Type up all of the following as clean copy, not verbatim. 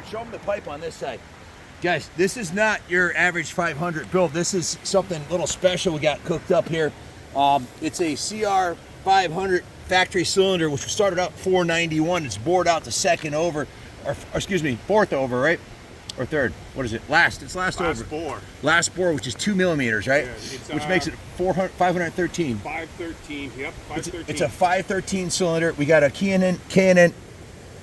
Show them the pipe on this side. Guys, this is not your average 500 build. This is something a little special we got cooked up here. It's a CR500 factory cylinder, which started out 491. It's bored out to second over, or excuse me, fourth over, right? Or third. What is it? Last. It's last over. Bore. Last bore, which is 2 millimeters, right? Yeah, which makes it 513. 513. Yep. 513. It's a 513 cylinder. We got a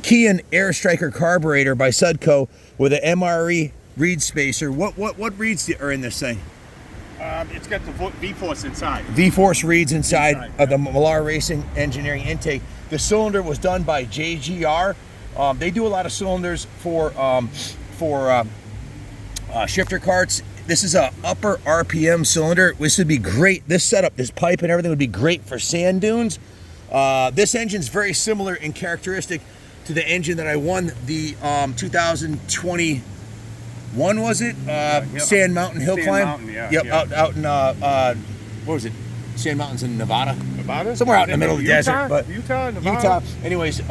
Kean Air Striker carburetor by Sudco with an MRE reed spacer. What reeds are in this thing? It's got the V-Force inside. V-Force reeds inside of the Millar Racing Engineering intake. The cylinder was done by JGR. They do a lot of cylinders for shifter carts. This is a upper RPM cylinder. This would be great. This setup, this pipe and everything would be great for sand dunes. This engine's very similar in characteristic to the engine that I won the 2021, was it? Yep. Sand Mountain Hillclimb. Sand Mountain, yeah. Yep, Yeah. out in what was it? Sand Mountains in Nevada. Nevada? Somewhere out in the middle of the Utah? desert. But Utah, Nevada. Utah. Anyways,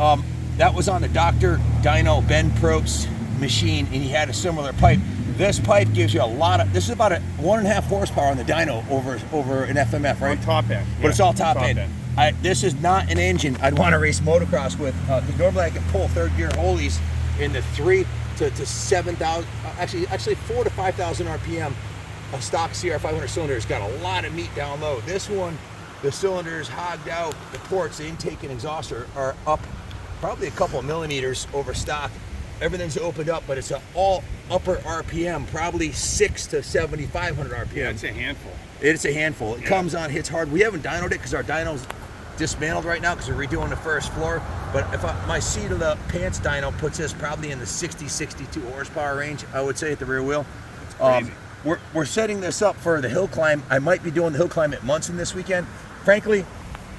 that was on the Dr. Dyno Ben Probst machine, and he had a similar pipe. This pipe gives you a lot of. This is about a 1.5 horsepower on the dyno over an FMF, right? On top end. But it's all top end. This is not an engine I'd want to race motocross with. Normally I can pull third gear Holeys in the 3 to 7,000, actually 4 to 5,000 RPM. A stock CR500 cylinder has got a lot of meat down low. This one, the cylinder is hogged out. The ports, the intake and exhaust are up probably a couple of millimeters over stock. Everything's opened up, but it's an all upper RPM, probably 6 to 7,500 RPM. Yeah, it's a handful. It's a handful. It comes on, hits hard. We haven't dynoed it because our dyno's dismantled right now because we're redoing the first floor. But if my seat of the pants dyno puts this probably in the 60, 62 horsepower range, I would say, at the rear wheel. Crazy. We're setting this up for the Hillclimb. I might be doing the Hillclimb at Munson this weekend. Frankly,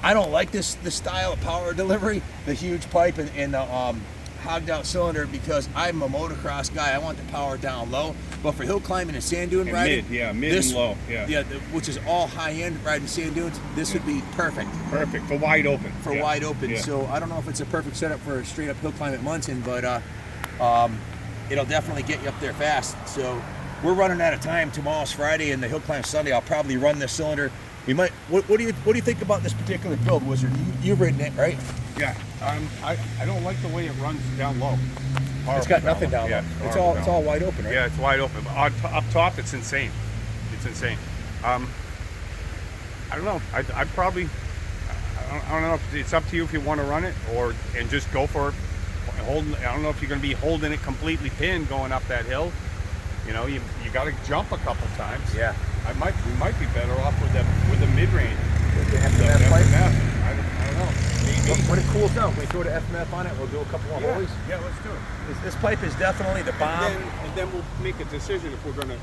I don't like this style of power delivery, the huge pipe and the hogged out cylinder, because I'm a motocross guy. I want the power down low. But for hill climbing and sand dune riding, mid and low, which is all high end riding sand dunes, this would be perfect. Perfect for wide open. Wide open. Yeah. So I don't know if it's a perfect setup for a straight up hill climb at Munson, but it'll definitely get you up there fast. So we're running out of time. Tomorrow's Friday, and the hill climb Sunday. I'll probably run this cylinder. We might. What do you think about this particular build, Wizard? You've ridden it, right? Yeah. I don't like the way it runs down low. It's got nothing down low. It's all wide open, right? Yeah, it's wide open. But up top, it's insane. It's insane. I don't know. I'd probably. I don't know. If it's up to you if you want to run it and just go for holding. I don't know if you're going to be holding it completely pinned going up that hill. You know, you got to jump a couple times. Yeah. We might be better off with the mid range. With the FMF pipe. I don't know. Maybe. When it cools down, we throw the FMF on it. We'll do a couple more holes. Yeah, let's do it. This pipe is definitely the bomb. And then we'll make a decision if we're going to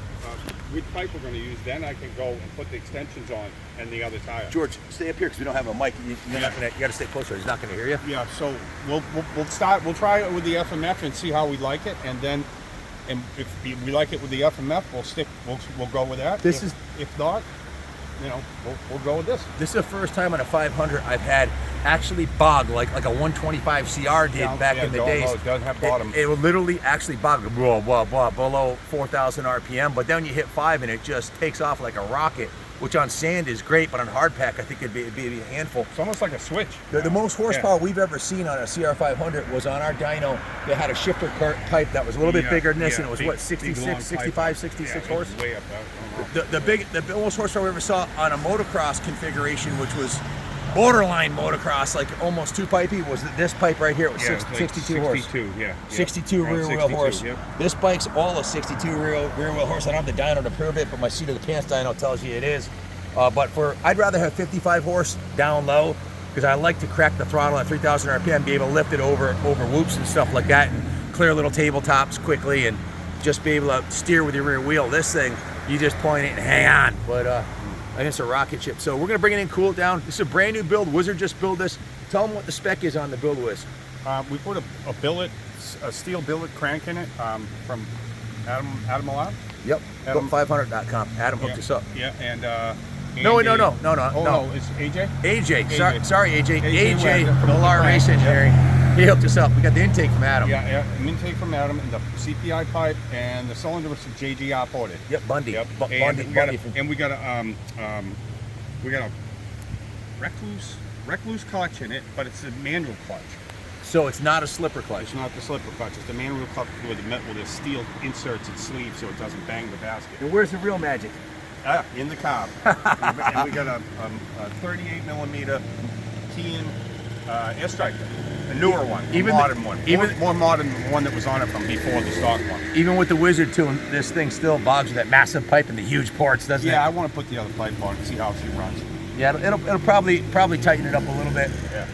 which pipe we're going to use. Then I can go and put the extensions on and the other tire. George, stay up here because we don't have a mic. You got to stay closer. He's not going to hear you. Yeah. So we'll start. We'll try it with the FMF and see how we like it, and then. And if we like it with the FMF, we'll go with that. If not, you know, we'll go with this. This is the first time on a 500 I've had actually bog like a 125 CR did back in the days. It doesn't have bottom. It will literally actually bog below 4,000 RPM, but then you hit 5 and it just takes off like a rocket, which on sand is great, but on hard pack I think it'd be a handful. It's almost like a switch. The most horsepower we've ever seen on a CR500 was on our dyno that had a shifter pipe that was a little bit bigger than this, and it was what, 66, 65, 66 horse? Way up The most horsepower we ever saw on a motocross configuration, which was borderline motocross, like almost two pipey, was this pipe right here. It was 62 horse. 62, yeah. 62 rear wheel horse. Yep. This bike's all a 62 rear wheel horse. I don't have the dyno to prove it, but my seat of the pants dyno tells you it is. But I'd rather have 55 horse down low, because I like to crack the throttle at 3,000 RPM, be able to lift it over whoops and stuff like that, and clear little tabletops quickly, and just be able to steer with your rear wheel. This thing, You just point it and hang on. But I guess it's a rocket ship. So we're gonna bring it in, cool it down. This is a brand new build. Wizard just built this. Tell them what the spec is on the build whiz. We put a steel billet crank in it from Adam Lab. Yep. Built500.com. Adam hooked us up. Yeah, and No, Andy- no. Oh, it's AJ. AJ. Sorry, AJ. AJ AJ from Wagner. Alar Race Engineering. He hooked us up. We got the intake from Adam. Yeah, an intake from Adam, and the CPI pipe, and the cylinder was JGR ported. Yep, Bundy. Yep. Bundy. And we got a recluse clutch in it, but it's a manual clutch. So it's not a slipper clutch. It's not the slipper clutch. It's the manual clutch with the steel inserts and sleeves, so it doesn't bang the basket. And where's the real magic? In the Caaab. And we got a 38 millimeter Keen air striker, a newer one, modern one, more modern than the one that was on it from before the stock one. Even with the Wizard tune, this thing still bogs with that massive pipe and the huge ports, doesn't it? Yeah, I want to put the other pipe on and see how she runs. Yeah, it'll probably tighten it up a little bit. Yeah.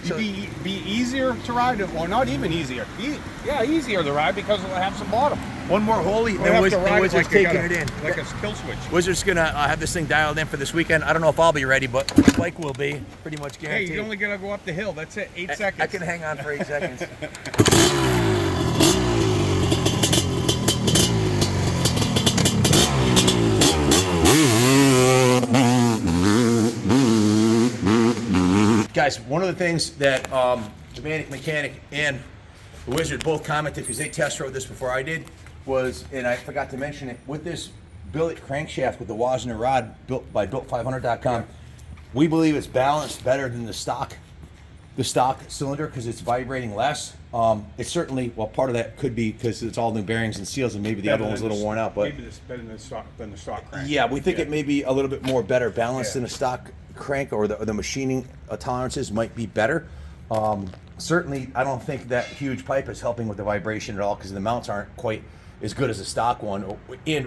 So, be easier to ride, or not even easier. Easier to ride because it'll have some bottom. one more holy, We'll then have to ride Wizard's like taking it in. like a kill switch. Wizard's gonna have this thing dialed in for this weekend. I don't know if I'll be ready, but the bike will be pretty much Hey, guaranteed. you're only gonna go up the hill. That's it. 8 seconds. I can hang on for 8 seconds. Guys, one of the things that the Manic Mechanic and the Wizard both commented, because they test rode this before I did, was, and I forgot to mention it, with this billet crankshaft with the Wozner rod built by Built500.com, we believe it's balanced better than the stock cylinder because it's vibrating less. It's certainly, well, part of that could be because it's all new bearings and seals, and maybe the other one was a little worn out. But maybe it's better than the stock crank. yeah, we think it may be a little bit more better balanced than a stock crank, or the machining tolerances might be better. Certainly, I don't think that huge pipe is helping with the vibration at all because the mounts aren't quite as good as a stock one,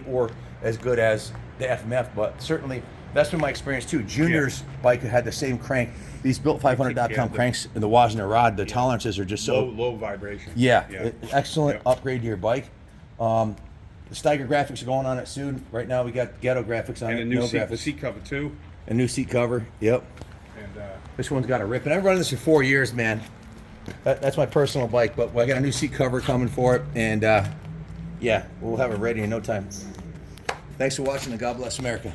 or as good as the FMF. But certainly, that's been my experience too. Junior's bike had the same crank. These Built500.com cranks and the Wozner rod, the tolerances are just so low vibration. Yeah. Excellent upgrade to your bike. The Steiger graphics are going on it soon. Right now, we got ghetto graphics on And it. a new graphics. seat cover too. A new seat cover. Yep. And This one's got a rip. And I've run this for 4 years, man. That's my personal bike, but I got a new seat cover coming for it, and yeah, we'll have it ready in no time. Thanks for watching, and God bless America.